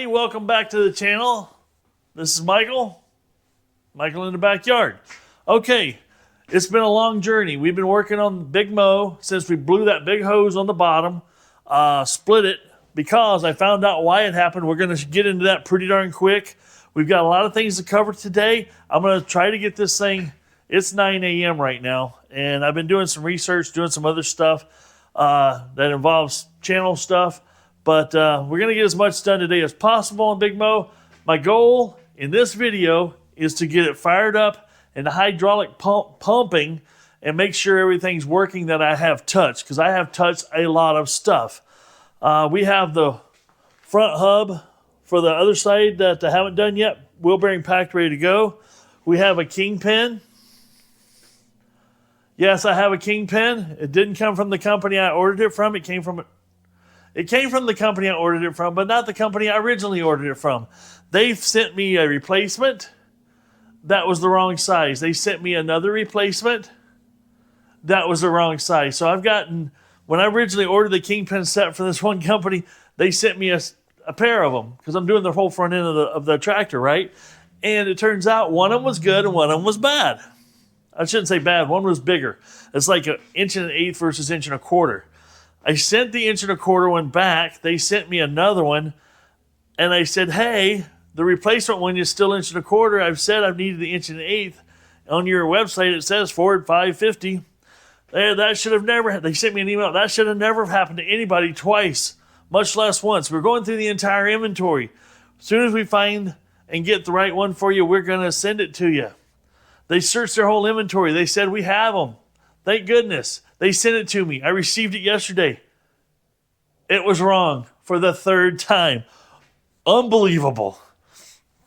everybody, welcome back to the channel. This is Michael in the backyard. Okay, it's been a long journey. We've been working on Big Mo since we blew that big hose on the bottom, split it because I found out why it happened. We're going to get into that pretty darn quick. We've got a lot of things to cover today. I'm going to try to get this thing. It's 9 a.m. right now, and I've been doing some research, doing some other stuff that involves channel stuff. But we're going to get as much done today as possible on Big Mo. My goal in this video is to get it fired up and the hydraulic pumping and make sure everything's working that I have touched, because I have touched a lot of stuff. We have the front hub for the other side that I haven't done yet. Wheel bearing packed, ready to go. We have a kingpin. Yes, I have a kingpin. It didn't come from the company I ordered it from. It came from the company I ordered it from, but not the company I originally ordered it from. They've sent me a replacement. That was the wrong size. They sent me another replacement. That was the wrong size. So I've gotten, when I originally ordered the kingpin set for this one company, they sent me a pair of them because I'm doing the whole front end of the tractor, right? And it turns out one of them was good and one of them was bad. I shouldn't say bad. One was bigger. It's like 1 1/8 inch versus 1 1/4 inch. I sent the 1 1/4 inch one back. They sent me another one. And I said, hey, the replacement one is still 1 1/4 inch. I've said I've needed the 1 1/8 inch. On your website, it says Ford 550. That should have never, they sent me an email. That should have never happened to anybody twice, much less once. We're going through the entire inventory. As soon as we find and get the right one for you, we're going to send it to you. They searched their whole inventory. They said, we have them. Thank goodness. They sent it to me. I received it yesterday. It was wrong for the 3rd time. Unbelievable.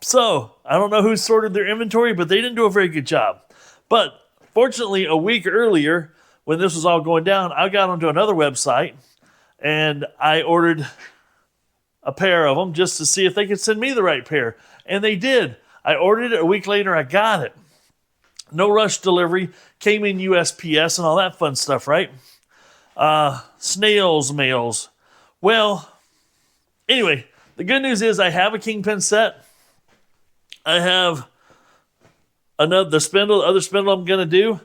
So, I don't know who sorted their inventory, but they didn't do a very good job. But fortunately, a week earlier, when this was all going down, I got onto another website and I ordered a pair of them just to see if they could send me the right pair. And they did. I ordered it. A week later, I got it. No rush delivery, came in USPS and all that fun stuff, right? Snail's mails. Well, anyway, the good news is I have a kingpin set. I have the other spindle I'm going to do.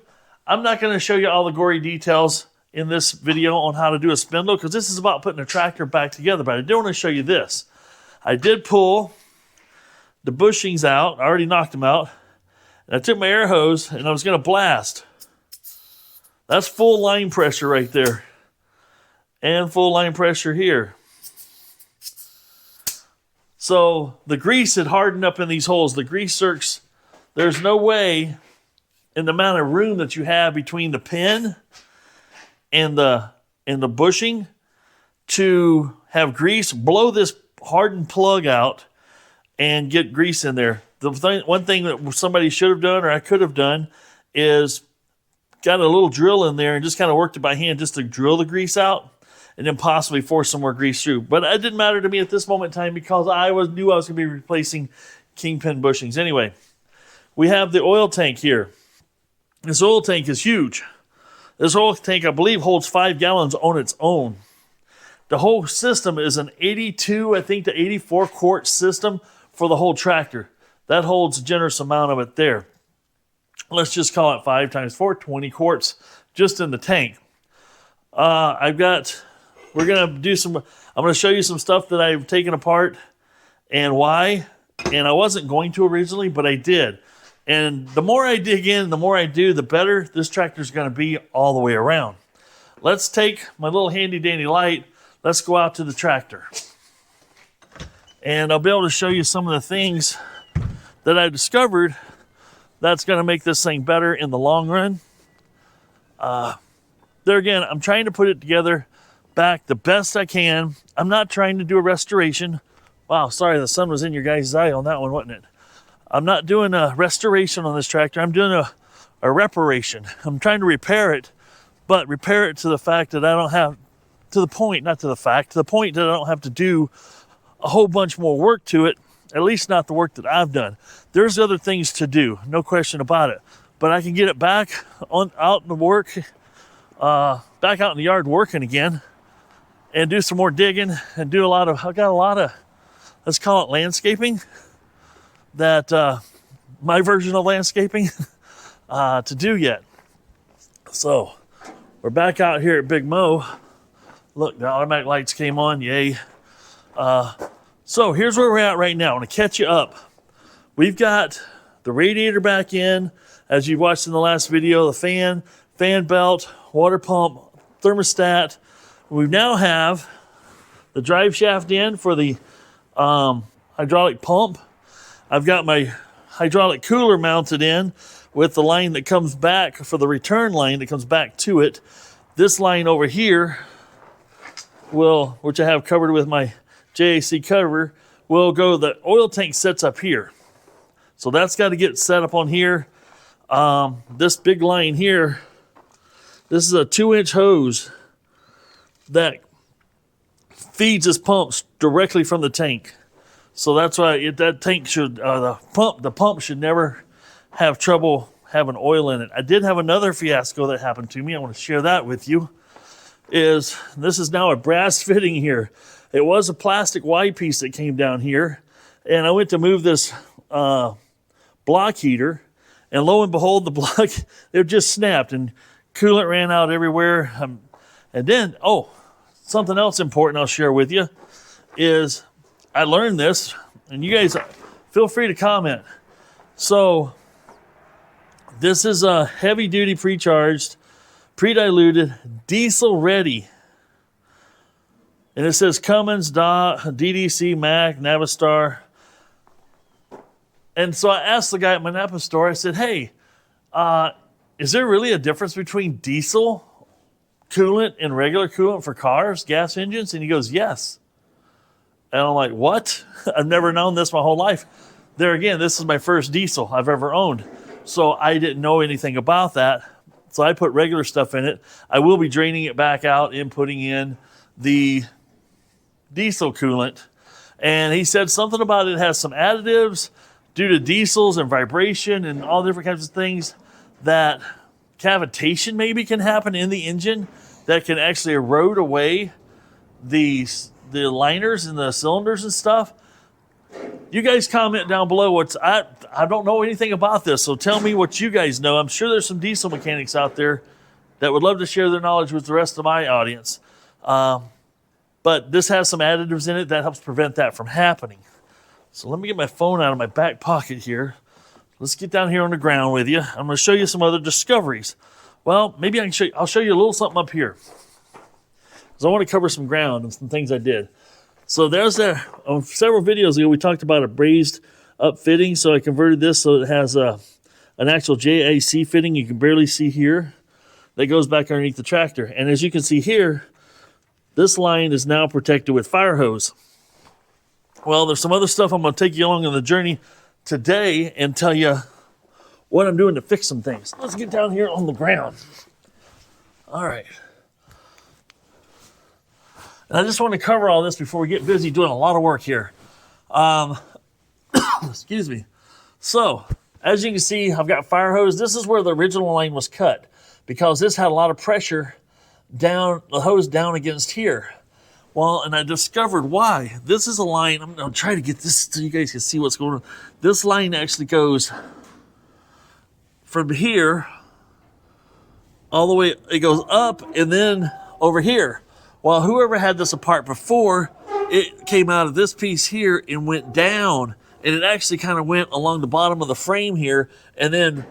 I'm not going to show you all the gory details in this video on how to do a spindle, because this is about putting a tractor back together, but I do want to show you this. I did pull the bushings out. I already knocked them out. And I took my air hose and I was going to blast. That's full line pressure right there. And full line pressure here. So the grease had hardened up in these holes. The grease zerks, there's no way in the amount of room that you have between the pin and the bushing to have grease blow this hardened plug out and get grease in there. One thing that somebody should have done, or I could have done, is got a little drill in there and just kind of worked it by hand just to drill the grease out and then possibly force some more grease through. But it didn't matter to me at this moment in time because I knew I was going to be replacing kingpin bushings. Anyway, we have the oil tank here. This oil tank is huge. This oil tank, I believe, holds 5 gallons on its own. The whole system is an 82, I think, to 84 quart system for the whole tractor. That holds a generous amount of it there. Let's just call it 5 times 4, 20 quarts just in the tank. I'm going to show you some stuff that I've taken apart and why. And I wasn't going to originally, but I did. And the more I dig in, the more I do, the better this tractor is going to be all the way around. Let's take my little handy dandy light. Let's go out to the tractor. And I'll be able to show you some of the things that I discovered that's going to make this thing better in the long run. There again, I'm trying to put it together back the best I can. I'm not trying to do a restoration. Wow, sorry, the sun was in your guys' eye on that one, wasn't it? I'm not doing a restoration on this tractor. I'm doing a reparation. I'm trying to repair it, but repair it to the fact that I don't have, to the point that I don't have to do a whole bunch more work to it. At least not the work that I've done. There's other things to do, no question about it. But I can get it back out in the work, back out in the yard working again, and do some more digging and do I've got a lot of let's call it landscaping, that my version of landscaping to do yet. So we're back out here at Big Mo. Look, the automatic lights came on, yay. So here's where we're at right now. I want to catch you up. We've got the radiator back in, as you've watched in the last video, the fan belt, water pump, thermostat. We now have the drive shaft in for the hydraulic pump. I've got my hydraulic cooler mounted in with the line that comes back for the return line that comes back to it. This line over here which I have covered with my JAC cover, will go, the oil tank sets up here. So that's got to get set up on here. This big line here, this is a 2-inch hose that feeds this pump directly from the tank. So that's why that tank should, the pump should never have trouble having oil in it. I did have another fiasco that happened to me. I want to share that with you. This is now a brass fitting here. It was a plastic Y piece that came down here, and I went to move this block heater, and lo and behold, the block, it just snapped, and coolant ran out everywhere. And then, something else important I'll share with you is I learned this, and you guys feel free to comment. So this is a heavy-duty pre-charged, pre-diluted, diesel ready. And it says Cummins, DDC, Mac, Navistar. And so I asked the guy at my Napa store, I said, hey, is there really a difference between diesel coolant and regular coolant for cars, gas engines? And he goes, yes. And I'm like, what? I've never known this my whole life. There again, this is my first diesel I've ever owned. So I didn't know anything about that. So I put regular stuff in it. I will be draining it back out and putting in the diesel coolant. And he said something about it has some additives due to diesels and vibration and all different kinds of things, that cavitation maybe can happen in the engine that can actually erode away the liners and the cylinders and stuff. You guys comment down below. I don't know anything about this, so tell me what you guys know. I'm sure there's some diesel mechanics out there that would love to share their knowledge with the rest of my audience. But this has some additives in it that helps prevent that from happening. So let me get my phone out of my back pocket here. Let's get down here on the ground with you. I'm going to show you some other discoveries. Well, maybe I'll show you a little something up here, because I want to cover some ground and some things I did. So there's several videos ago we talked about a braised up fitting. So I converted this so it has an actual JAC fitting you can barely see here that goes back underneath the tractor. And as you can see here, this line is now protected with fire hose. Well, there's some other stuff I'm going to take you along on the journey today and tell you what I'm doing to fix some things. Let's get down here on the ground. All right. And I just want to cover all this before we get busy doing a lot of work here. Excuse me. So, as you can see, I've got fire hose. This is where the original line was cut, because this had a lot of pressure down, the hose down against here. Well, and I discovered why. This is a line, I'm going to try to get this so you guys can see what's going on. This line actually goes from here all the way, it goes up and then over here. Well, whoever had this apart before, it came out of this piece here and went down, and it actually kind of went along the bottom of the frame here and then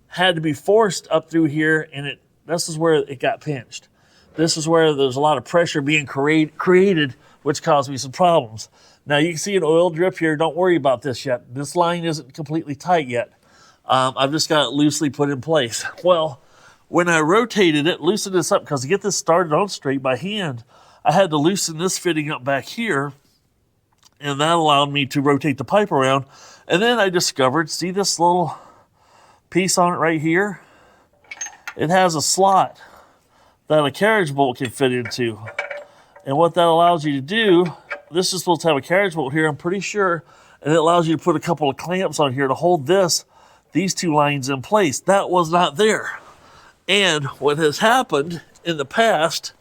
had to be forced up through here, and this is where it got pinched. This is where there's a lot of pressure being created, which caused me some problems. Now you can see an oil drip here. Don't worry about this yet. This line isn't completely tight yet. I've just got it loosely put in place. Well, when I rotated it, loosened this up, because to get this started on straight by hand, I had to loosen this fitting up back here, and that allowed me to rotate the pipe around. And then I discovered, see this little piece on it right here? It has a slot that a carriage bolt can fit into. And what that allows you to do, this is supposed to have a carriage bolt here, I'm pretty sure, and it allows you to put a couple of clamps on here to hold these two lines in place. That was not there. And what has happened in the past,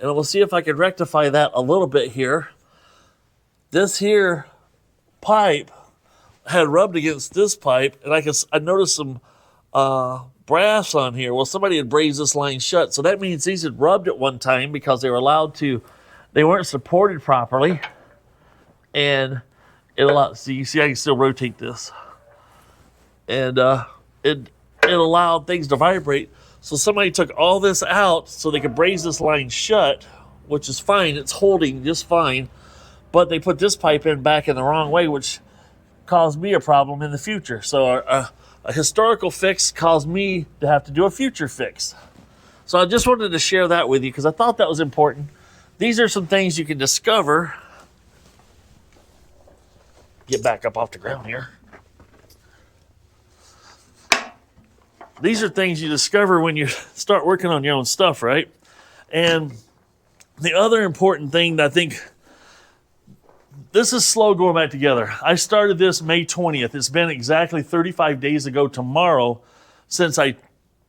and we'll see if I can rectify that a little bit here, this here pipe had rubbed against this pipe, and I noticed some brass on here. Well, somebody had brazed this line shut, so that means these had rubbed at one time because they weren't supported properly, and it allowed. So you see, I can still rotate this, and it allowed things to vibrate. So somebody took all this out so they could braze this line shut, which is fine. It's holding just fine, but they put this pipe in back in the wrong way, which caused me a problem in the future. So a historical fix caused me to have to do a future fix. So I just wanted to share that with you because I thought that was important. These are some things you can discover. Get back up off the ground here. These are things you discover when you start working on your own stuff, right? And the other important thing that I think, this is slow going back together. I started this May 20th. It's been exactly 35 days ago tomorrow since I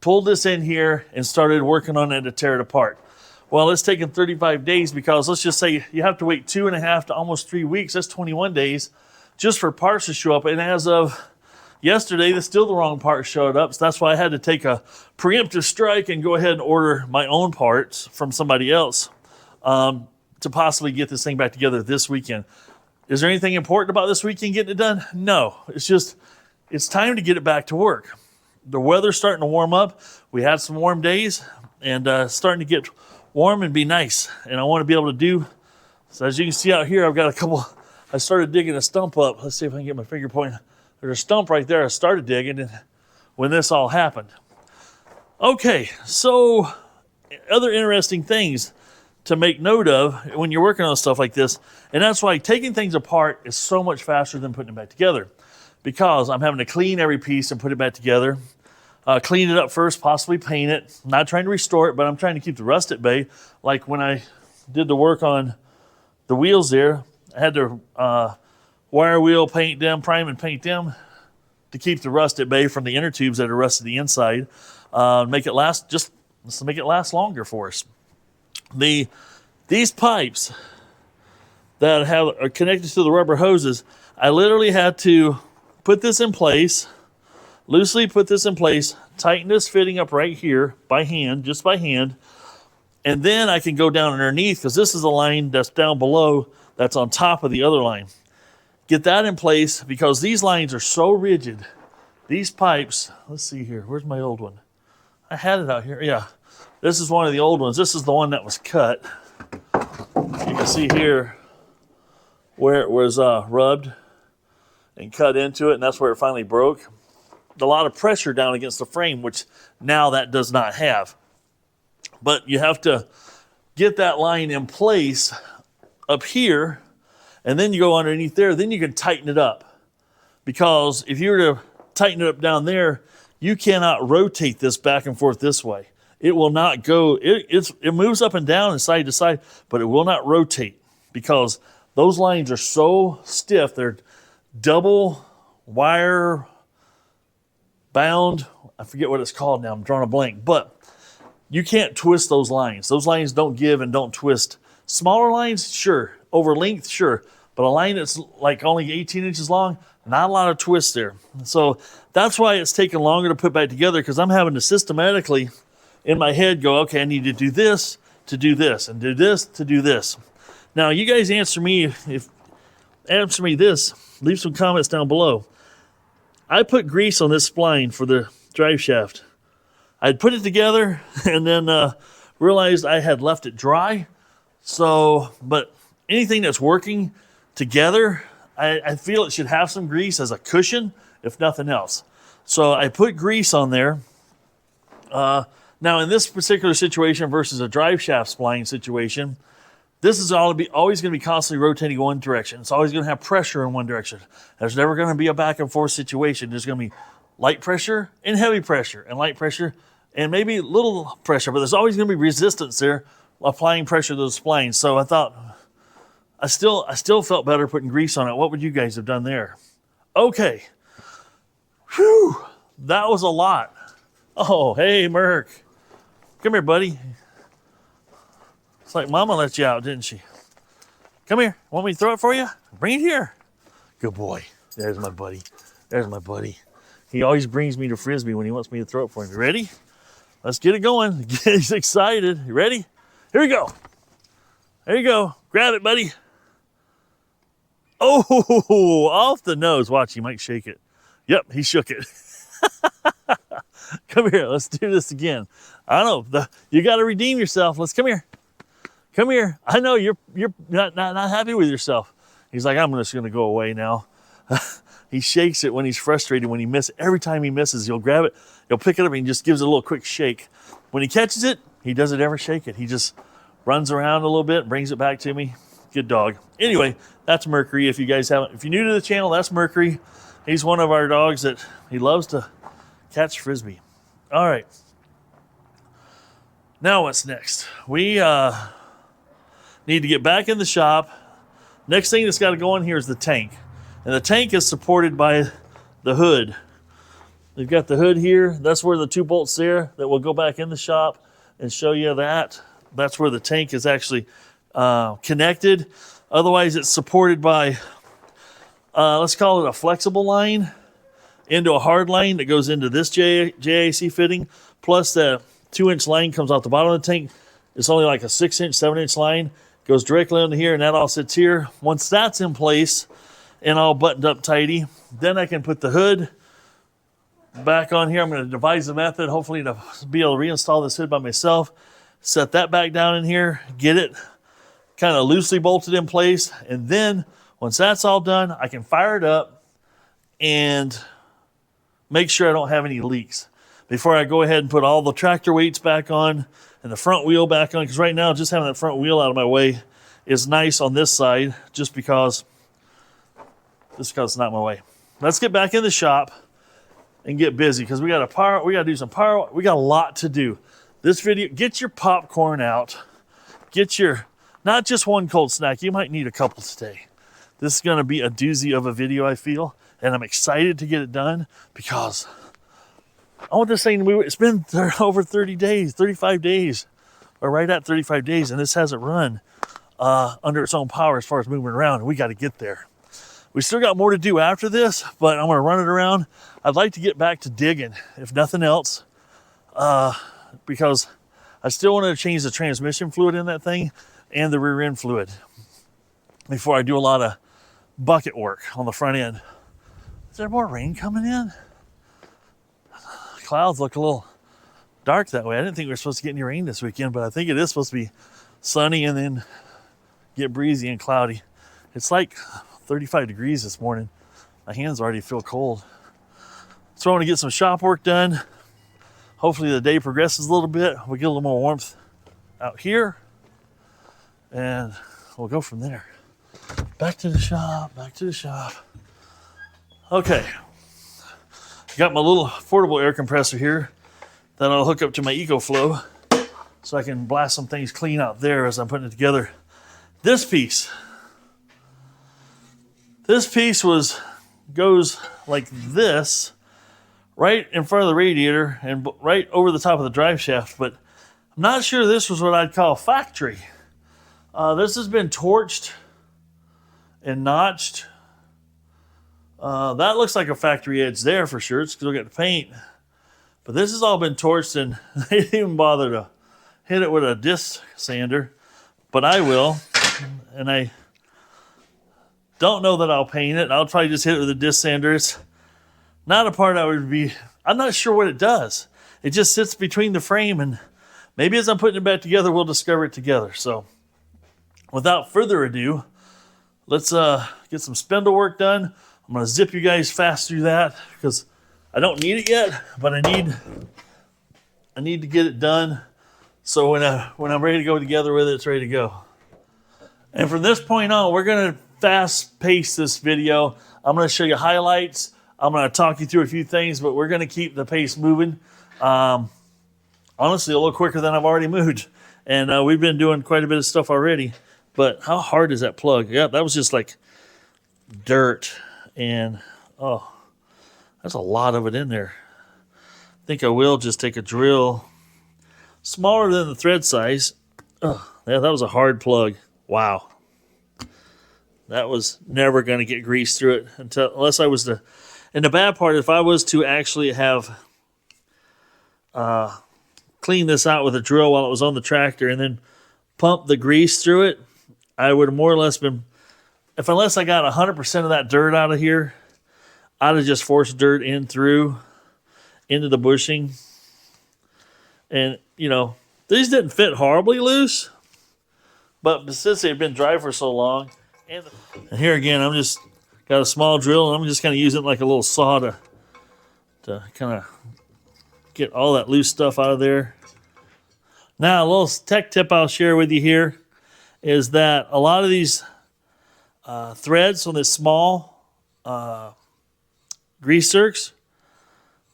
pulled this in here and started working on it to tear it apart. Well, it's taken 35 days because let's just say you have to wait 2.5 to almost 3 weeks. That's 21 days just for parts to show up. And as of yesterday, still the wrong part showed up. So that's why I had to take a preemptive strike and go ahead and order my own parts from somebody else to possibly get this thing back together this weekend. Is there anything important about this weekend getting it done? No. It's just, it's time to get it back to work. The weather's starting to warm up. We had some warm days and starting to get warm and be nice. And I want to be able to do, so as you can see out here, I've got a couple, I started digging a stump up. Let's see if I can get my finger pointing. There's a stump right there I started digging and when this all happened. Okay, so other interesting things to make note of when you're working on stuff like this, and that's why taking things apart is so much faster than putting it back together, because I'm having to clean every piece and put it back together, clean it up first, possibly paint it. I'm not trying to restore it, but I'm trying to keep the rust at bay. Like when I did the work on the wheels there, I had to wire wheel, paint them, prime and paint them to keep the rust at bay from the inner tubes that are rusted the inside. Make it last, just to make it last longer for us. These pipes that are connected to the rubber hoses, I literally had to put this in place, loosely put this in place, tighten this fitting up right here by hand, just by hand, and then I can go down underneath because this is a line that's down below that's on top of the other line. Get that in place because these lines are so rigid. These pipes, let's see here, where's my old one? I had it out here, yeah. This is one of the old ones. This is the one that was cut. You can see here where it was rubbed and cut into it, and that's where it finally broke. A lot of pressure down against the frame, which now that does not have. But you have to get that line in place up here, and then you go underneath there, then you can tighten it up. Because if you were to tighten it up down there, you cannot rotate this back and forth this way. It will not go, it moves up and down and side to side, but it will not rotate because those lines are so stiff. They're double wire bound. I forget what it's called now. I'm drawing a blank, but you can't twist those lines. Those lines don't give and don't twist. Smaller lines, sure. Over length, sure. But a line that's like only 18 inches long, not a lot of twists there. So that's why it's taking longer to put back together because I'm having to systematically in my head go, okay, I need to do this to do this and do this to do this. Now you guys answer me this, leave some comments down below. I put grease on this spline for the drive shaft. I'd put it together and then realized I had left it dry. So, but anything that's working together, I feel it should have some grease as a cushion, if nothing else. So I put grease on there. Now, in this particular situation versus a drive shaft spline situation, this is always going to be constantly rotating one direction. It's always going to have pressure in one direction. There's never going to be a back and forth situation. There's going to be light pressure and heavy pressure and light pressure and maybe little pressure, but there's always going to be resistance there applying pressure to those splines. So I thought, I still felt better putting grease on it. What would you guys have done there? Okay. Whew, that was a lot. Oh, hey, Merc. Come here, buddy. It's like Mama let you out, didn't she? Come here. Want me to throw it for you? Bring it here. Good boy. There's my buddy. There's my buddy. He always brings me to Frisbee when he wants me to throw it for him. You ready? Let's get it going. He's excited. You ready? Here we go. There you go. Grab it, buddy. Oh, off the nose. Watch, he might shake it. Yep, he shook it. Come here. Let's do this again. I don't know. You got to redeem yourself. Let's come here. Come here. I know you're not happy with yourself. He's like, I'm just going to go away now. He shakes it when he's frustrated, when he misses. Every time he misses, he'll grab it, he'll pick it up, and he just gives it a little quick shake. When he catches it, he doesn't ever shake it. He just runs around a little bit, brings it back to me. Good dog. Anyway, that's Mercury. If you guys haven't, if you're new to the channel, that's Mercury. He's one of our dogs that he loves to catch Frisbee. All right. Now what's next? We need to get back in the shop. Next thing that's got to go in here is the tank. And the tank is supported by the hood. We've got the hood here. That's where the 2 bolts there that will go back in the shop and show you that. That's where the tank is actually connected. Otherwise, it's supported by, let's call it a flexible line into a hard line that goes into this JAC fitting. Plus the 2-inch line comes out the bottom of the tank. It's only like a 6-inch, 7-inch line. Goes directly into here, and that all sits here. Once that's in place and all buttoned up tidy, then I can put the hood back on here. I'm going to devise a method, hopefully, to be able to reinstall this hood by myself. Set that back down in here, get it kind of loosely bolted in place, and then once that's all done, I can fire it up and make sure I don't have any leaks before I go ahead and put all the tractor weights back on and the front wheel back on, because right now just having that front wheel out of my way is nice on this side just because it's not my way. Let's get back in the shop and get busy, because we got to do some power. We got a lot to do. This video, get your popcorn out. Get your, not just one cold snack. You might need a couple today. This is going to be a doozy of a video, I feel, and I'm excited to get it done because I want this thing to move. It's been over 30 days, 35 days, or right at 35 days, and this hasn't run under its own power as far as moving around. We got to get there. We still got more to do after this, but I'm going to run it around. I'd like to get back to digging, if nothing else, because I still want to change the transmission fluid in that thing and the rear end fluid before I do a lot of bucket work on the front end. Is there more rain coming in? Clouds look a little dark that way. I didn't think we were supposed to get any rain this weekend, but I think it is supposed to be sunny and then get breezy and cloudy. It's like 35 degrees this morning. My hands already feel cold. So I want to get some shop work done. Hopefully the day progresses a little bit. We'll get a little more warmth out here and we'll go from there. Back to the shop, back to the shop. Okay. Got my little portable air compressor here that I'll hook up to my EcoFlow so I can blast some things clean out there as I'm putting it together. This piece goes like this, right in front of the radiator and right over the top of the drive shaft, but I'm not sure this was what I'd call factory. This has been torched and notched. That looks like a factory edge there for sure. It's still got the paint. But this has all been torched, and they didn't even bother to hit it with a disc sander. But I will. And I don't know that I'll paint it. I'll probably just hit it with a disc sander. It's not a part I would be... I'm not sure what it does. It just sits between the frame, and maybe as I'm putting it back together, we'll discover it together. So without further ado, let's get some spindle work done. I'm going to zip you guys fast through that because I don't need it yet, but I need to get it done so when I'm ready to go together with it, it's ready to go. And from this point on, we're going to fast pace this video. I'm going to show you highlights. I'm going to talk you through a few things, but we're going to keep the pace moving. Honestly, a little quicker than I've already moved. And we've been doing quite a bit of stuff already. But how hard is that plug? Yeah, that was just like dirt. And, oh, that's a lot of it in there. I think I will just take a drill smaller than the thread size. Oh, yeah, that was a hard plug. Wow. That was never going to get grease through it unless I was to. And the bad part, if I was to actually have cleaned this out with a drill while it was on the tractor and then pump the grease through it, I would have more or less been, unless I got 100% of that dirt out of here, I'd have just forced dirt in through into the bushing. And, you know, these didn't fit horribly loose, but since they've been dry for so long, and here again, I'm just got a small drill, and I'm just kind of using it like a little saw to kind of get all that loose stuff out of there. Now, a little tech tip I'll share with you here is that a lot of these threads on this small grease zerks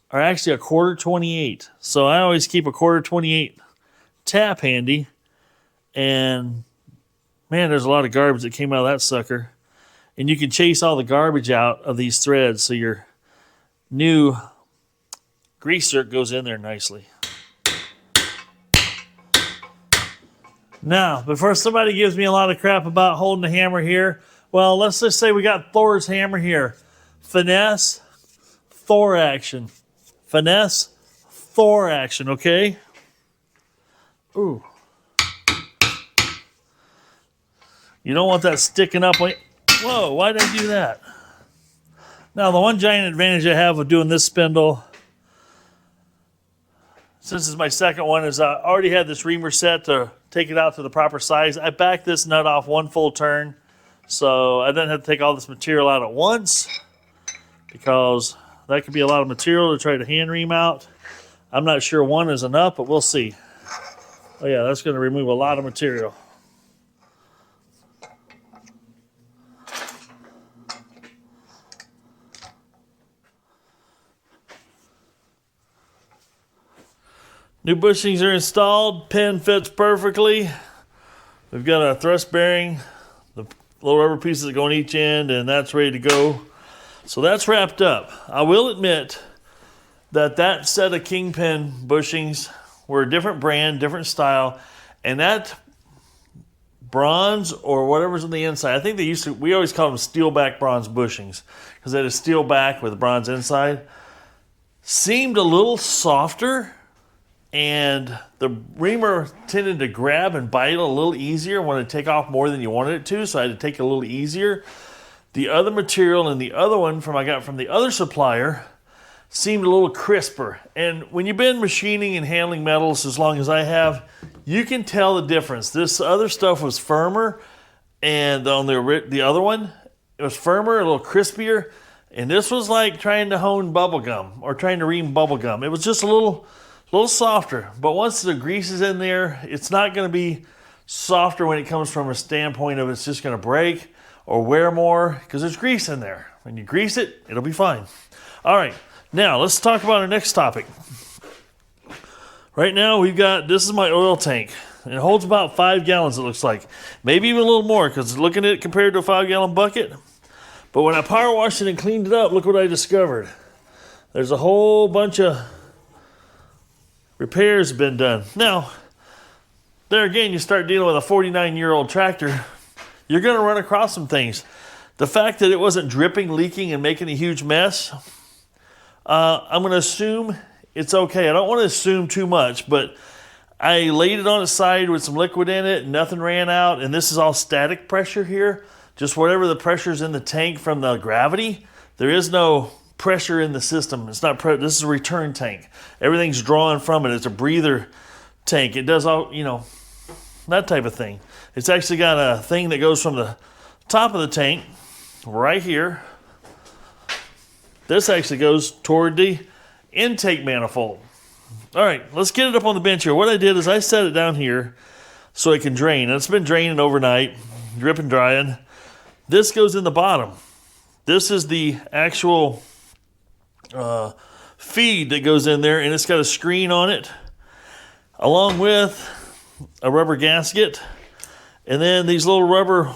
are actually a 1/4 28. So I always keep a 1/4 28 tap handy, and man, there's a lot of garbage that came out of that sucker. And you can chase all the garbage out of these threads so your new grease zerk goes in there nicely. Now, before somebody gives me a lot of crap about holding the hammer here, well, let's just say we got Thor's hammer here. Finesse, Thor action. Finesse, Thor action, okay? Ooh. You don't want that sticking up. Whoa, why did I do that? Now, the one giant advantage I have with doing this spindle, since it's my second one, is I already had this reamer set to take it out to the proper size. I backed this nut off one full turn, so I didn't have to take all this material out at once, because that could be a lot of material to try to hand ream out. I'm not sure one is enough, but we'll see. Oh yeah, that's going to remove a lot of material. New bushings are installed. Pin fits perfectly. We've got a thrust bearing. The little rubber pieces that go on each end, and that's ready to go. So that's wrapped up. I will admit that set of kingpin bushings were a different brand, different style, and that bronze or whatever's on the inside, I think we always call them steel back bronze bushings because they had a steel back with a bronze inside, seemed a little softer. And the reamer tended to grab and bite a little easier when it take off more than you wanted it to, so I had to take it a little easier. The other material and the other one I got from the other supplier seemed a little crisper. And when you've been machining and handling metals as long as I have, you can tell the difference. This other stuff was firmer, and on the other one, it was firmer, a little crispier, and this was like trying to hone bubble gum or trying to ream bubble gum. It was just a little softer, but once the grease is in there, it's not going to be softer when it comes from a standpoint of it's just going to break or wear more because there's grease in there. When you grease it, it'll be fine. All right, now let's talk about our next topic. Right now this is my oil tank. And it holds about 5 gallons, it looks like. Maybe even a little more because looking at it compared to a 5-gallon bucket. But when I power washed it and cleaned it up, look what I discovered. There's a whole bunch of repairs have been done. Now, there again, you start dealing with a 49-year-old tractor, you're going to run across some things. The fact that it wasn't dripping, leaking, and making a huge mess, I'm going to assume it's okay. I don't want to assume too much, but I laid it on its side with some liquid in it, and nothing ran out, and this is all static pressure here, just whatever the pressure's in the tank from the gravity. There is no pressure in the system. It's not this is a return tank. Everything's drawn from it. It's a breather tank. It does all, that type of thing. It's actually got a thing that goes from the top of the tank right here. This actually goes toward the intake manifold. All right, let's get it up on the bench here. What I did is I set it down here so it can drain. And it's been draining overnight, dripping, drying. This goes in the bottom. This is the actual feed that goes in there, and it's got a screen on it along with a rubber gasket, and then these little rubber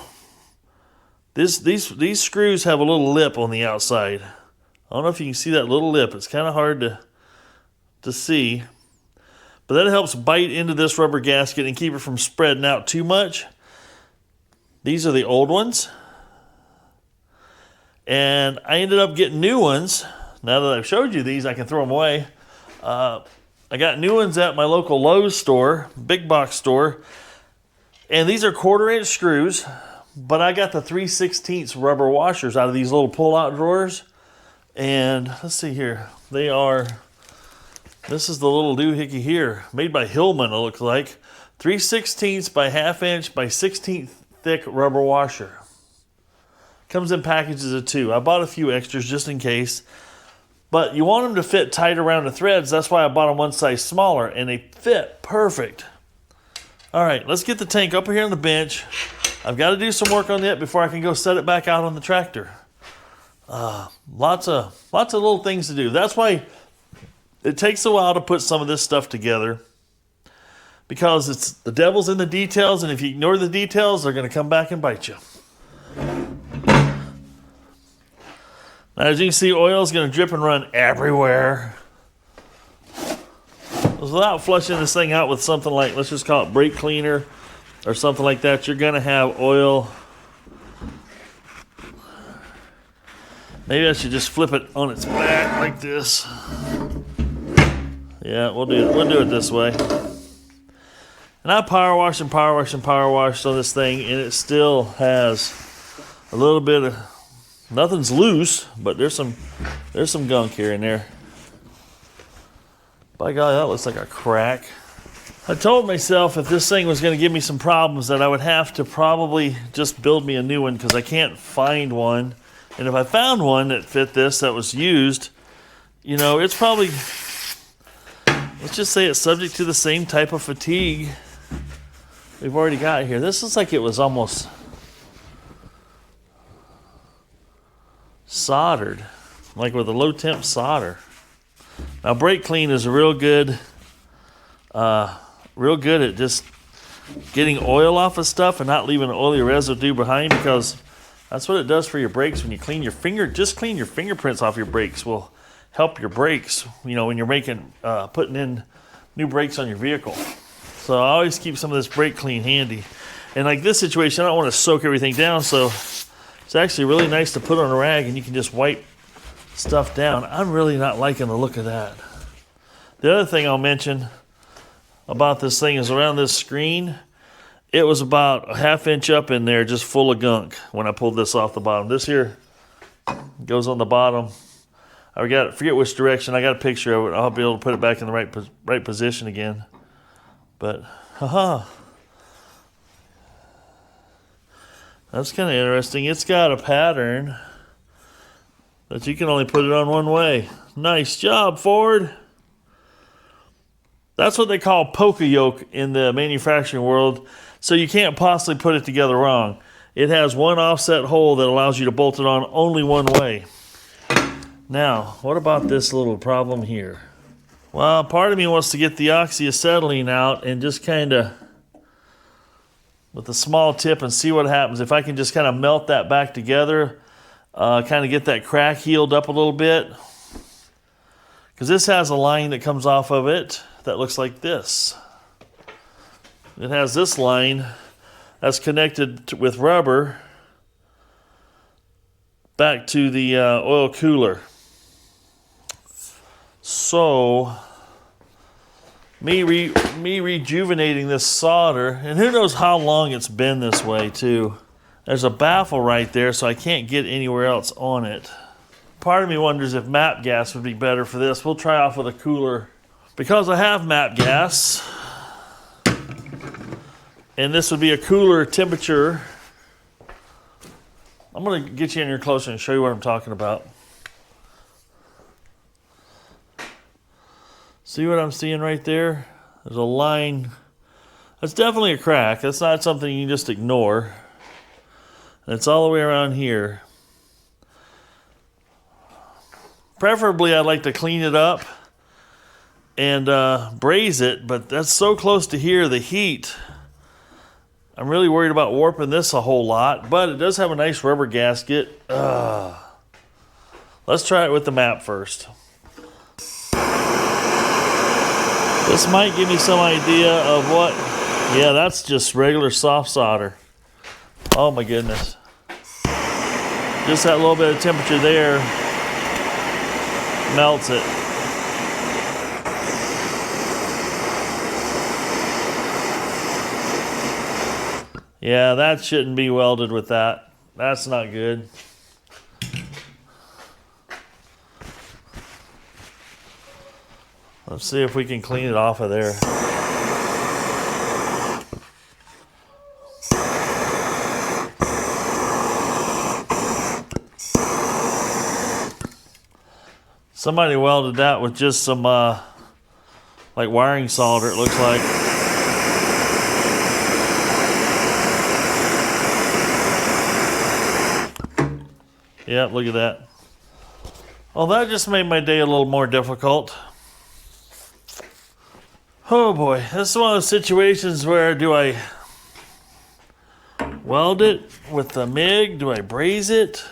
these screws have a little lip on the outside. I don't know if you can see that little lip. It's kind of hard to see, but that helps bite into this rubber gasket and keep it from spreading out too much. These are the old ones, And I ended up getting new ones. Now that I've showed you these, I can throw them away. I got new ones at my local Lowe's store, big box store. And these are 1/4-inch screws, but I got the 3/16 rubber washers out of these little pull-out drawers. And let's see here. They are, this is the little doohickey here, made by Hillman, it looks like. 3/16 by 1/2 inch by 1/16 thick rubber washer. Comes in packages of 2. I bought a few extras just in case. But you want them to fit tight around the threads. That's why I bought them one size smaller. And they fit perfect. All right, let's get the tank up here on the bench. I've got to do some work on it before I can go set it back out on the tractor. Lots of little things to do. That's why it takes a while to put some of this stuff together. Because it's the devil's in the details. And if you ignore the details, they're going to come back and bite you. Now, as you can see, oil is going to drip and run everywhere. Without flushing this thing out with something like, let's just call it brake cleaner or something like that, you're going to have oil. Maybe I should just flip it on its back like this. Yeah, we'll do it this way. And I power washed on this thing, and it still has a little bit of, nothing's loose, but there's some gunk here and there. By golly, that looks like a crack. I told myself if this thing was going to give me some problems that I would have to probably just build me a new one because I can't find one. And if I found one that fit this that was used, you know, it's probably, let's just say it's subject to the same type of fatigue we've already got here. This looks like it was almost soldered, like with a low temp solder. Now brake clean is real good at just getting oil off of stuff and not leaving an oily residue behind, because that's what it does for your brakes when you clean your finger. Just clean your fingerprints off your brakes will help your brakes, you know, when you're making putting in new brakes on your vehicle. So I always keep some of this brake clean handy. And like this situation, I don't want to soak everything down, so it's actually really nice to put on a rag and you can just wipe stuff down. I'm really not liking the look of that. The other thing I'll mention about this thing is around this screen, it was about a 1/2 inch up in there just full of gunk when I pulled this off the bottom. This here goes on the bottom. I forget which direction. I got a picture of it. I'll be able to put it back in the right position again. But, that's kind of interesting. It's got a pattern that you can only put it on one way. Nice job, Ford. That's what they call polka yoke in the manufacturing world. So you can't possibly put it together wrong. It has one offset hole that allows you to bolt it on only one way. Now, what about this little problem here? Well, part of me wants to get the oxyacetylene out and just kind of, with a small tip, and see what happens. If I can just kind of melt that back together, kind of get that crack healed up a little bit. Because this has a line that comes off of it that looks like this. It has this line that's connected with rubber back to the oil cooler. So, me rejuvenating this solder, and who knows how long it's been this way too. There's a baffle right there, so I can't get anywhere else on it. Part of me wonders if MAP gas would be better for this. We'll try off with a cooler. Because I have MAP gas, and this would be a cooler temperature, I'm going to get you in here closer and show you what I'm talking about. See what I'm seeing right there? There's a line. That's definitely a crack. That's not something you can just ignore. And it's all the way around here. Preferably, I'd like to clean it up and braze it, but that's so close to here, the heat. I'm really worried about warping this a whole lot, but it does have a nice rubber gasket. Let's try it with the MAP first. This might give me some idea of what, yeah, that's just regular soft solder. Oh my goodness. Just that little bit of temperature there melts it. Yeah, that shouldn't be welded with that. That's not good. Let's see if we can clean it off of there. Somebody welded that with just some like wiring solder, it looks like. Yep, look at that. Well, that just made my day a little more difficult. Oh boy, this is one of those situations where do I weld it with the MIG? Do I braze it?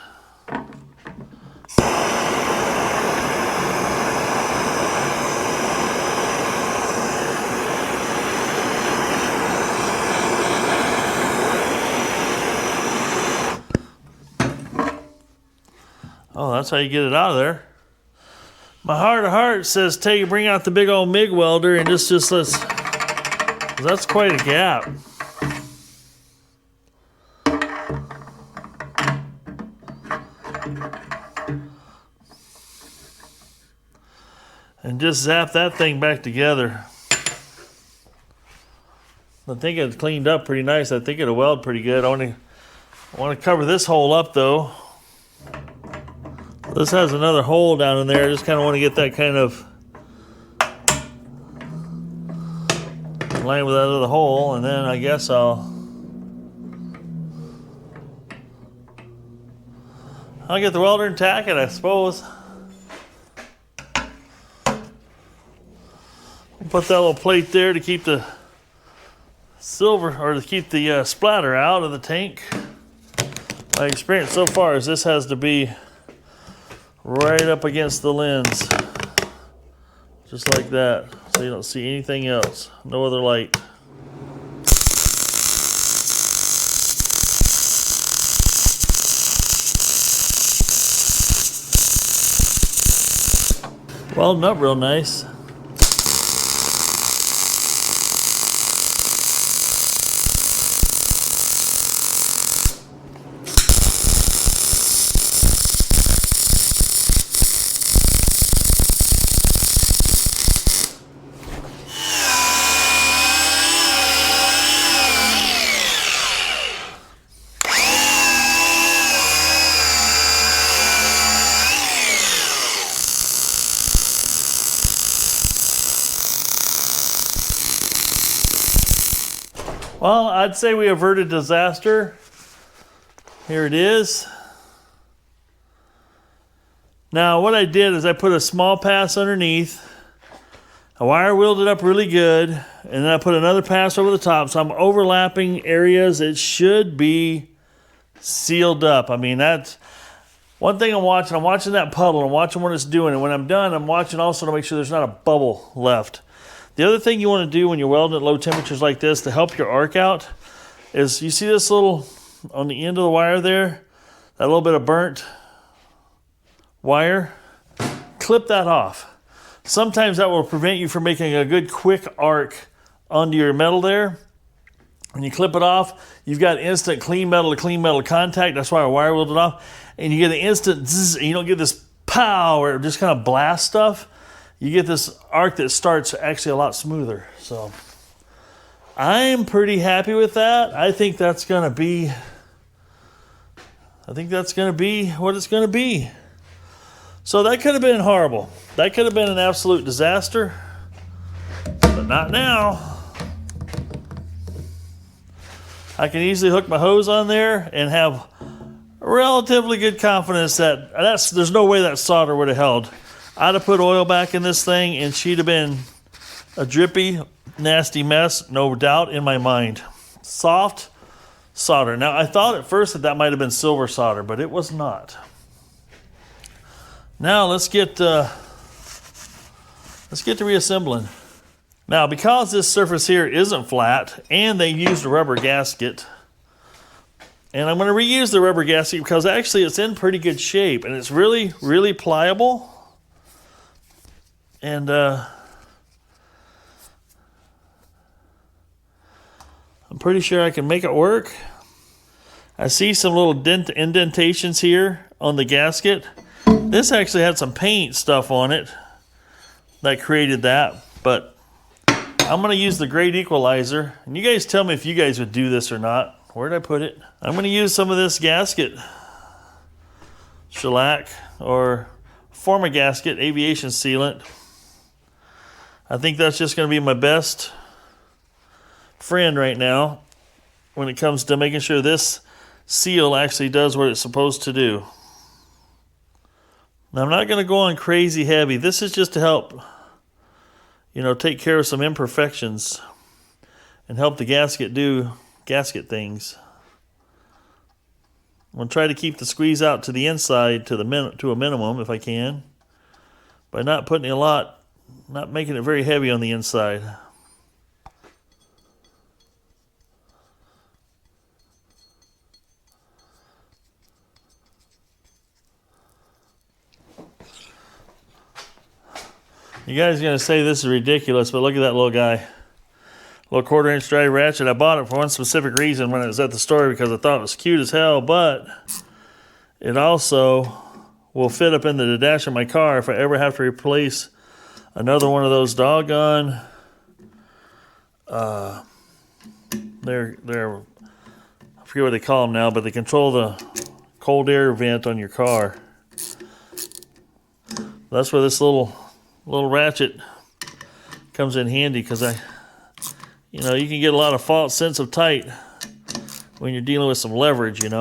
Oh, that's how you get it out of there. My heart of heart says bring out the big old MIG welder and just let's, that's quite a gap. And just zap that thing back together. I think it's cleaned up pretty nice. I think it'll weld pretty good. I want to cover this hole up though. This has another hole down in there. I just kind of want to get that kind of in line with that other hole, and then I guess I'll get the welder and tack it, I suppose. Put that little plate there to keep the silver, or to keep the splatter out of the tank. My experience so far is this has to be right up against the lens, just like that, so you don't see anything else, no other light. Welding up real nice. Well, I'd say we averted disaster. Here it is. Now, what I did is I put a small pass underneath. I wire wheeled it up really good, and then I put another pass over the top, so I'm overlapping areas. It should be sealed up. I mean, that's one thing I'm watching. I'm watching that puddle. I'm watching what it's doing, and when I'm done, I'm watching also to make sure there's not a bubble left. The other thing you want to do when you're welding at low temperatures like this to help your arc out is, you see this little, on the end of the wire there, that little bit of burnt wire? Clip that off. Sometimes that will prevent you from making a good quick arc onto your metal there. When you clip it off, you've got instant clean metal to clean metal contact. That's why I wire wheeled it off. And you get an instant zzz, and you don't get this pow where it just kind of blasts stuff. You get this arc that starts actually a lot smoother. So I'm pretty happy with that. I think that's gonna be what it's gonna be. So that could have been horrible. That could have been an absolute disaster, but not now. I can easily hook my hose on there and have relatively good confidence that there's no way that solder would have held. I'd have put oil back in this thing and she'd have been a drippy, nasty mess, no doubt in my mind. Soft solder. Now, I thought at first that might have been silver solder, but it was not. Now, let's get to reassembling. Now, because this surface here isn't flat and they used a rubber gasket, And I'm going to reuse the rubber gasket because actually it's in pretty good shape. And it's really, really pliable. And I'm pretty sure I can make it work. I see some little indentations here on the gasket. This actually had some paint stuff on it that created that. But I'm going to use the grade equalizer. And you guys tell me if you guys would do this or not. Where did I put it? I'm going to use some of this gasket shellac or Forma gasket aviation sealant. I think that's just going to be my best friend right now when it comes to making sure this seal actually does what it's supposed to do. Now I'm not going to go on crazy heavy. This is just to help, take care of some imperfections and help the gasket do gasket things. I'm going to try to keep the squeeze out to the inside to a minimum if I can, by not putting not making it very heavy on the inside. You guys are going to say this is ridiculous, but look at that little guy. Little 1/4-inch drive ratchet. I bought it for one specific reason when it was at the store because I thought it was cute as hell, but it also will fit up into the dash of my car if I ever have to replace another one of those doggone they're I forget what they call them now, but they control the cold air vent on your car. That's where this little ratchet comes in handy, because you can get a lot of false sense of tight when you're dealing with some leverage, These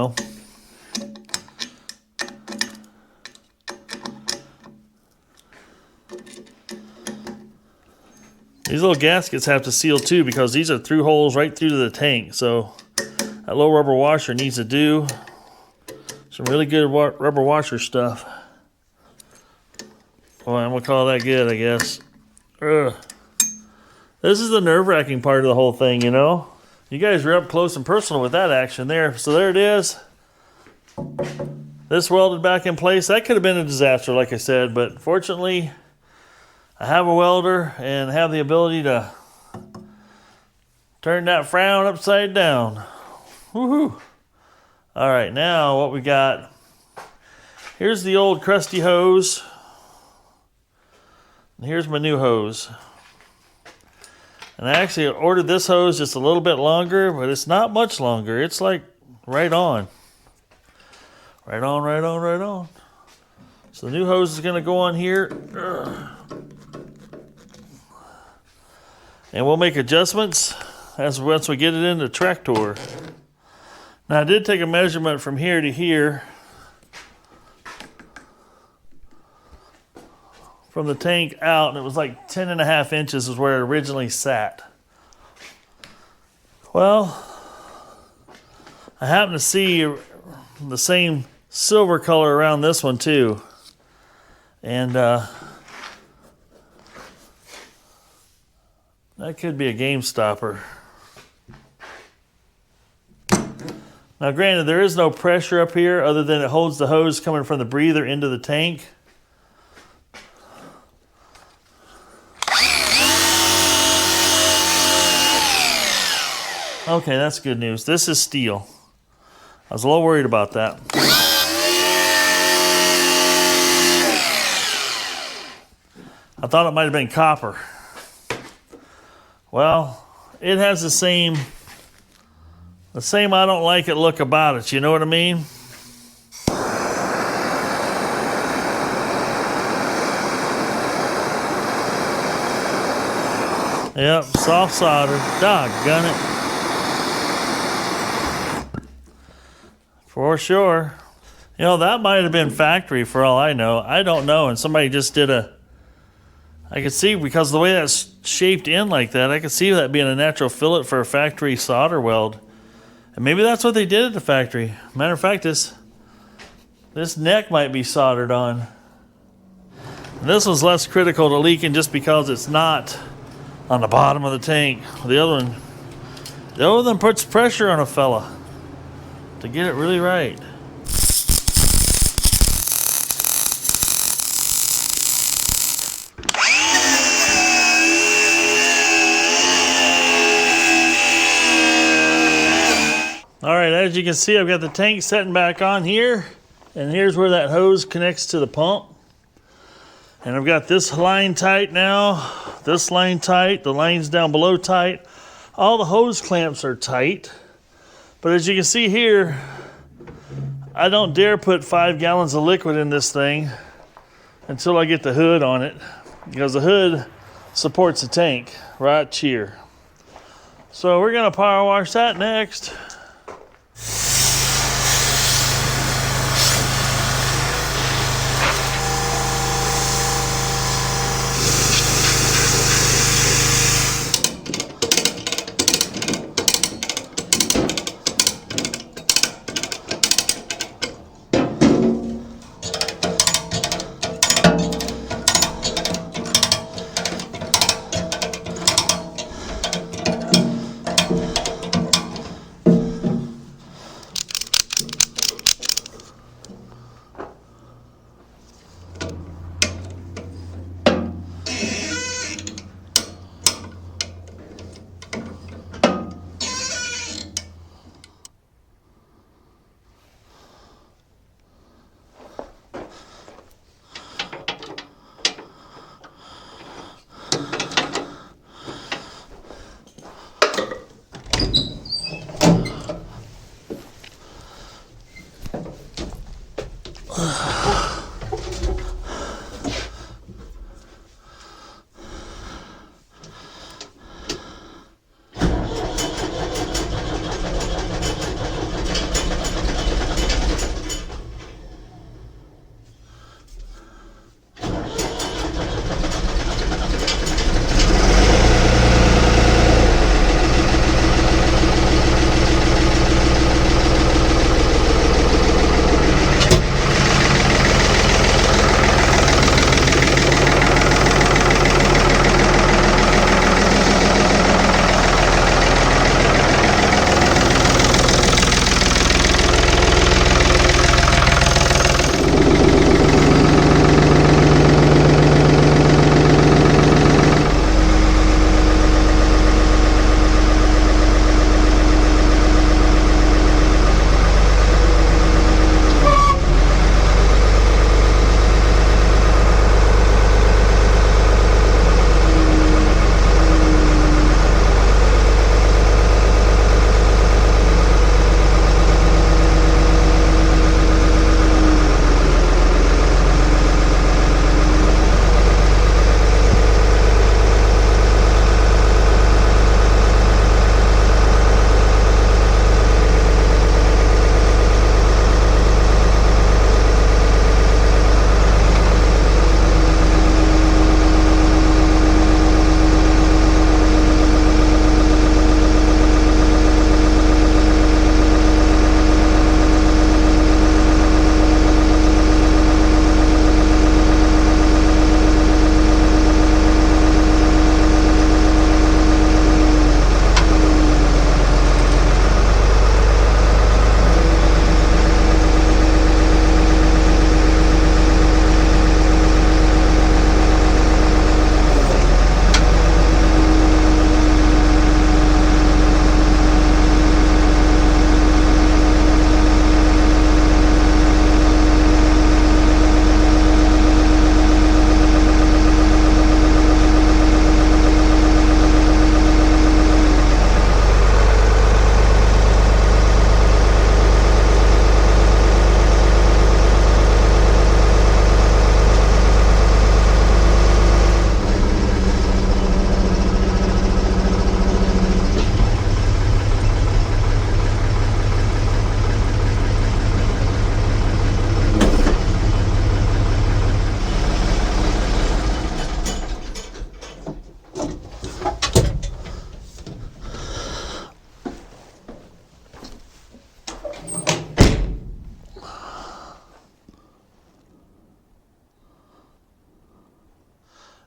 little gaskets have to seal too, because these are through holes right through to the tank. So that little rubber washer needs to do some really good rubber washer stuff. Well, I'm going to call that good, I guess. Ugh. This is the nerve-wracking part of the whole thing, You guys were up close and personal with that action there. So there it is. This welded back in place. That could have been a disaster, like I said, but fortunately, I have a welder and have the ability to turn that frown upside down. Woohoo! All right, now what we got, here's the old crusty hose. And here's my new hose. And I actually ordered this hose just a little bit longer, but it's not much longer. It's like right on. Right on, right on, right on. So the new hose is going to go on here. And we'll make adjustments once we get it in the tractor. Now I did take a measurement from here to here. From the tank out, and it was like 10.5 inches is where it originally sat. Well, I happen to see the same silver color around this one too. And that could be a game stopper. Now granted, there is no pressure up here other than it holds the hose coming from the breather into the tank. Okay, that's good news. This is steel. I was a little worried about that. I thought it might have been copper. Well, it has the same I don't like it look about it, you know what I mean? Yep, soft solder. Doggone it. For sure. That might have been factory for all I know. I don't know. And somebody just did I could see, because of the way that's shaped in like that, I could see that being a natural fillet for a factory solder weld. And maybe that's what they did at the factory. Matter of fact, this neck might be soldered on. And this one's less critical to leaking just because it's not on the bottom of the tank. The other one puts pressure on a fella. to get it really right. All right, as you can see, I've got the tank setting back on here, and here's where that hose connects to the pump. And I've got this line tight now, this line tight, the lines down below tight. All the hose clamps are tight. But as you can see here, I don't dare put 5 gallons of liquid in this thing until I get the hood on it, because the hood supports the tank right here. So we're gonna power wash that next.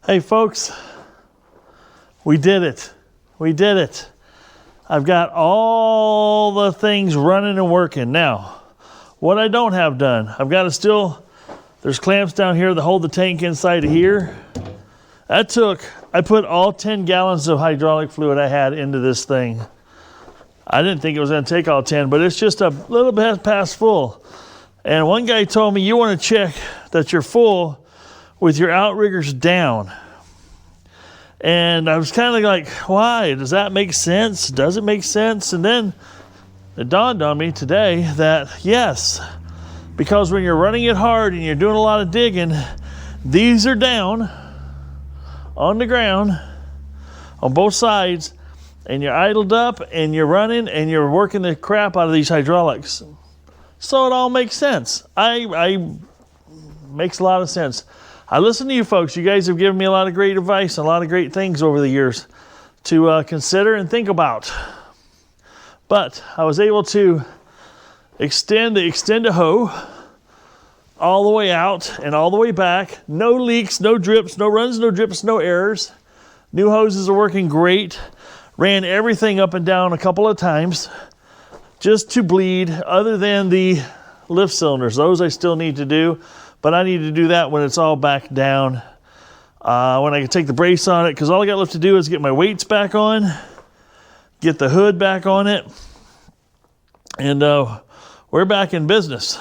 Hey folks, we did it. We did it. I've got all the things running and working. Now, what I don't have done, I've got to still, there's clamps down here that hold the tank inside of here. I put all 10 gallons of hydraulic fluid I had into this thing. I didn't think it was going to take all 10, but it's just a little bit past full. And one guy told me, you want to check that you're full with your outriggers down. And I was kind of like, why? Does that make sense? Does it make sense? And then it dawned on me today that yes, because when you're running it hard and you're doing a lot of digging, these are down on the ground on both sides, and you're idled up and you're running and you're working the crap out of these hydraulics. So it all makes sense. Makes a lot of sense. I listen to you folks. You guys have given me a lot of great advice and a lot of great things over the years to consider and think about. But I was able to extend a hoe all the way out and all the way back. No leaks, no drips, no runs, no drips, no errors. New hoses are working great. Ran everything up and down a couple of times just to bleed, other than the lift cylinders. Those I still need to do, but I need to do that when it's all back down. When I can take the brace on it, because all I got left to do is get my weights back on, get the hood back on it, and we're back in business.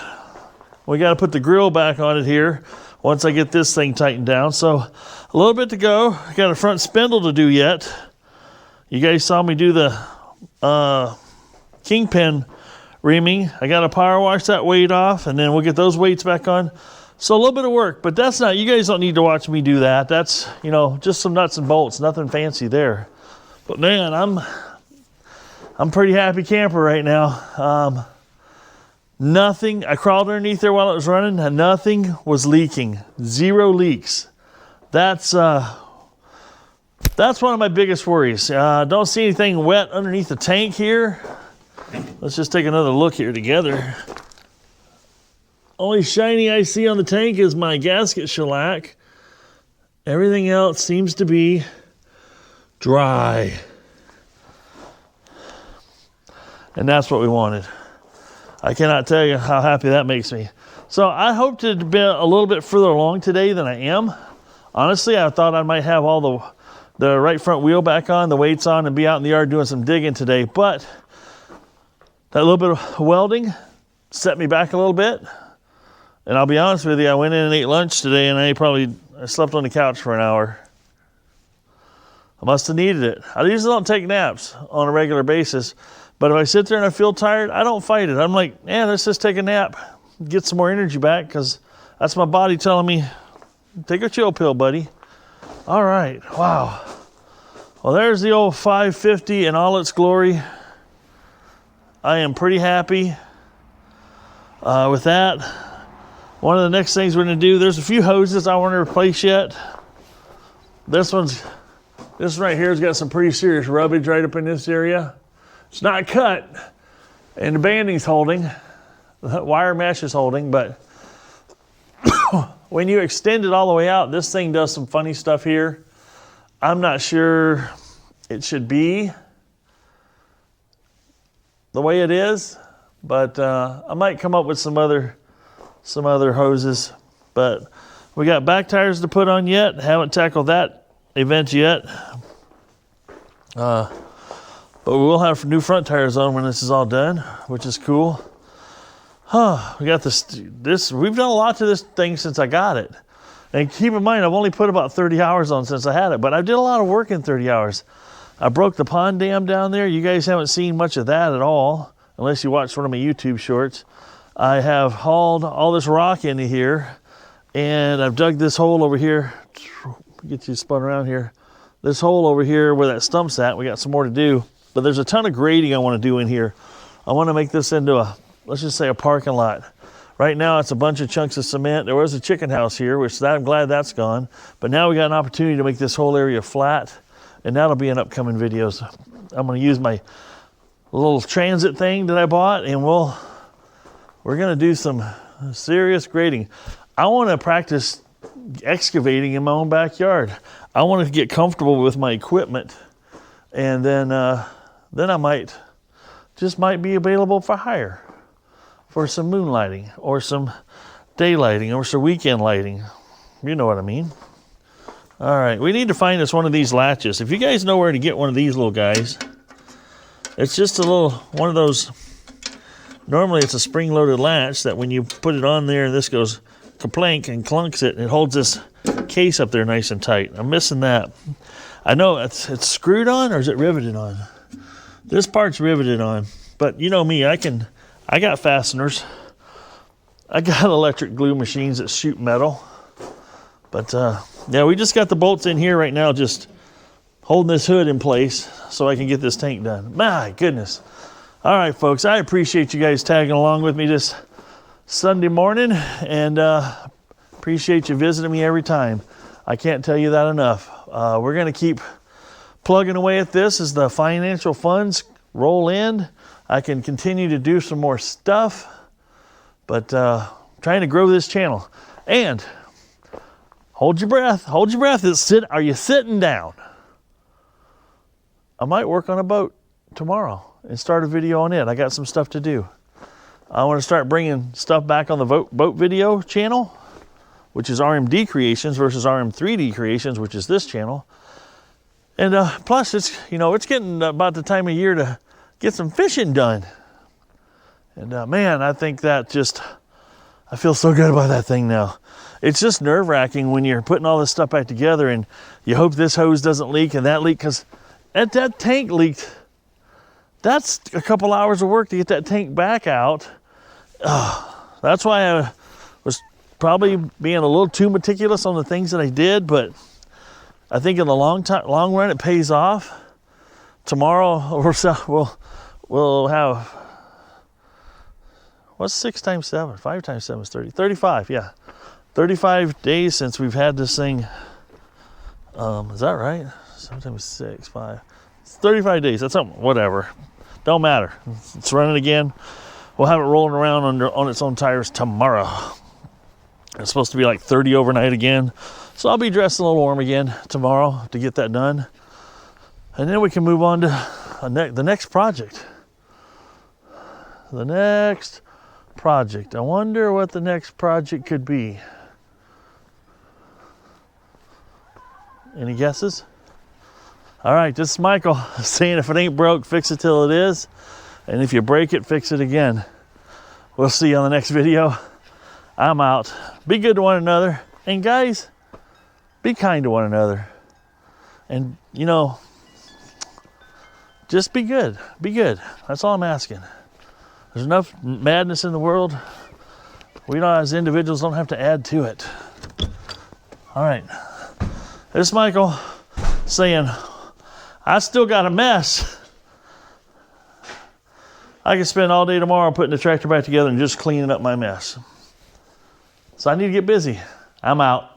We got to put the grill back on it here once I get this thing tightened down. So a little bit to go. I got a front spindle to do yet. You guys saw me do the kingpin reaming. I got to power wash that weight off, and then we'll get those weights back on. So a little bit of work, but that's not, you guys don't need to watch me do that. That's, you know, just some nuts and bolts, nothing fancy there. But man, I'm pretty happy camper right now. Nothing, I crawled underneath there while it was running, and nothing was leaking. 0 leaks. That's one of my biggest worries. Don't see anything wet underneath the tank here. Let's just take another look here together. Only shiny I see on the tank is my gasket shellac. Everything else seems to be dry. And that's what we wanted. I cannot tell you how happy that makes me. So I hope to be a little bit further along today than I am. Honestly, I thought I might have all the right front wheel back on, the weights on, and be out in the yard doing some digging today. But that little bit of welding set me back a little bit. And I'll be honest with you, I went in and ate lunch today, and I slept on the couch for an hour. I must have needed it. I usually don't take naps on a regular basis, but if I sit there and I feel tired, I don't fight it. I'm like, let's just take a nap, get some more energy back, because that's my body telling me, take a chill pill, buddy. All right, wow. Well, there's the old 550 in all its glory. I am pretty happy with that. One of the next things we're going to do, there's a few hoses I want to replace yet. This one right here has got some pretty serious rubbage right up in this area. It's not cut, and the banding's holding, the wire mesh is holding, but when you extend it all the way out, this thing does some funny stuff here. I'm not sure it should be the way it is, but I might come up with some other hoses. But we got back tires to put on yet. Haven't tackled that event yet. But we will have new front tires on when this is all done, which is cool. We got this. We've done a lot to this thing since I got it. And keep in mind, I've only put about 30 hours on since I had it, but I did a lot of work in 30 hours. I broke the pond dam down there. You guys haven't seen much of that at all, unless you watched one of my YouTube shorts. I have hauled all this rock into here, and I've dug this hole over here. Get you spun around here. This hole over here where that stump's at, we got some more to do. But there's a ton of grading I want to do in here. I want to make this into let's just say a parking lot. Right now it's a bunch of chunks of cement. There was a chicken house here, which I'm glad that's gone. But now we got an opportunity to make this whole area flat, and that'll be in upcoming videos. I'm going to use my little transit thing that I bought, and we're going to do some serious grading. I want to practice excavating in my own backyard. I want to get comfortable with my equipment, and then then I might be available for hire for some moonlighting or some daylighting or some weekend lighting. You know what I mean. All right, we need to find us one of these latches. If you guys know where to get one of these little guys, it's just a little, one of those, normally it's a spring-loaded latch that when you put it on there, this goes kaplank and clunks it, and it holds this case up there nice and tight. I'm missing that. I know it's screwed on, or is it riveted on? This part's riveted on, but you know me, I got fasteners. I got electric glue machines that shoot metal. But yeah, we just got the bolts in here right now, just holding this hood in place so I can get this tank done. My goodness. All right, folks, I appreciate you guys tagging along with me this Sunday morning, and appreciate you visiting me every time. I can't tell you that enough. We're going to keep plugging away at this as the financial funds roll in. I can continue to do some more stuff, but trying to grow this channel. And hold your breath. Hold your breath. Are you sitting down? I might work on a boat tomorrow and start a video on it. I got some stuff to do. I want to start bringing stuff back on the boat video channel, which is RMD Creations versus RM3D Creations, which is this channel. And plus, it's getting about the time of year to get some fishing done. And man, I think that I feel so good about that thing now. It's just nerve-wracking when you're putting all this stuff back together and you hope this hose doesn't leak and that leak, because that tank leaked. That's a couple hours of work to get that tank back out. That's why I was probably being a little too meticulous on the things that I did, but I think in the long run it pays off. Tomorrow we'll have, what's 6 times 7? 5 times 7 is 30. 35, yeah. 35 days since we've had this thing. Is that right? 7 times 6, 5. It's 35 days. That's something, whatever. Don't matter. It's running again. We'll have it rolling around on its own tires tomorrow. It's supposed to be like 30 overnight again. So I'll be dressed a little warm again tomorrow to get that done. And then we can move on to the next project. The next project. I wonder what the next project could be. Any guesses? All right, this is Michael saying if it ain't broke, fix it till it is. And if you break it, fix it again. We'll see you on the next video. I'm out. Be good to one another. And guys, be kind to one another. And, just be good. Be good. That's all I'm asking. There's enough madness in the world. We as individuals don't have to add to it. All right. This is Michael saying, I still got a mess. I can spend all day tomorrow putting the tractor back together and just cleaning up my mess. So I need to get busy. I'm out.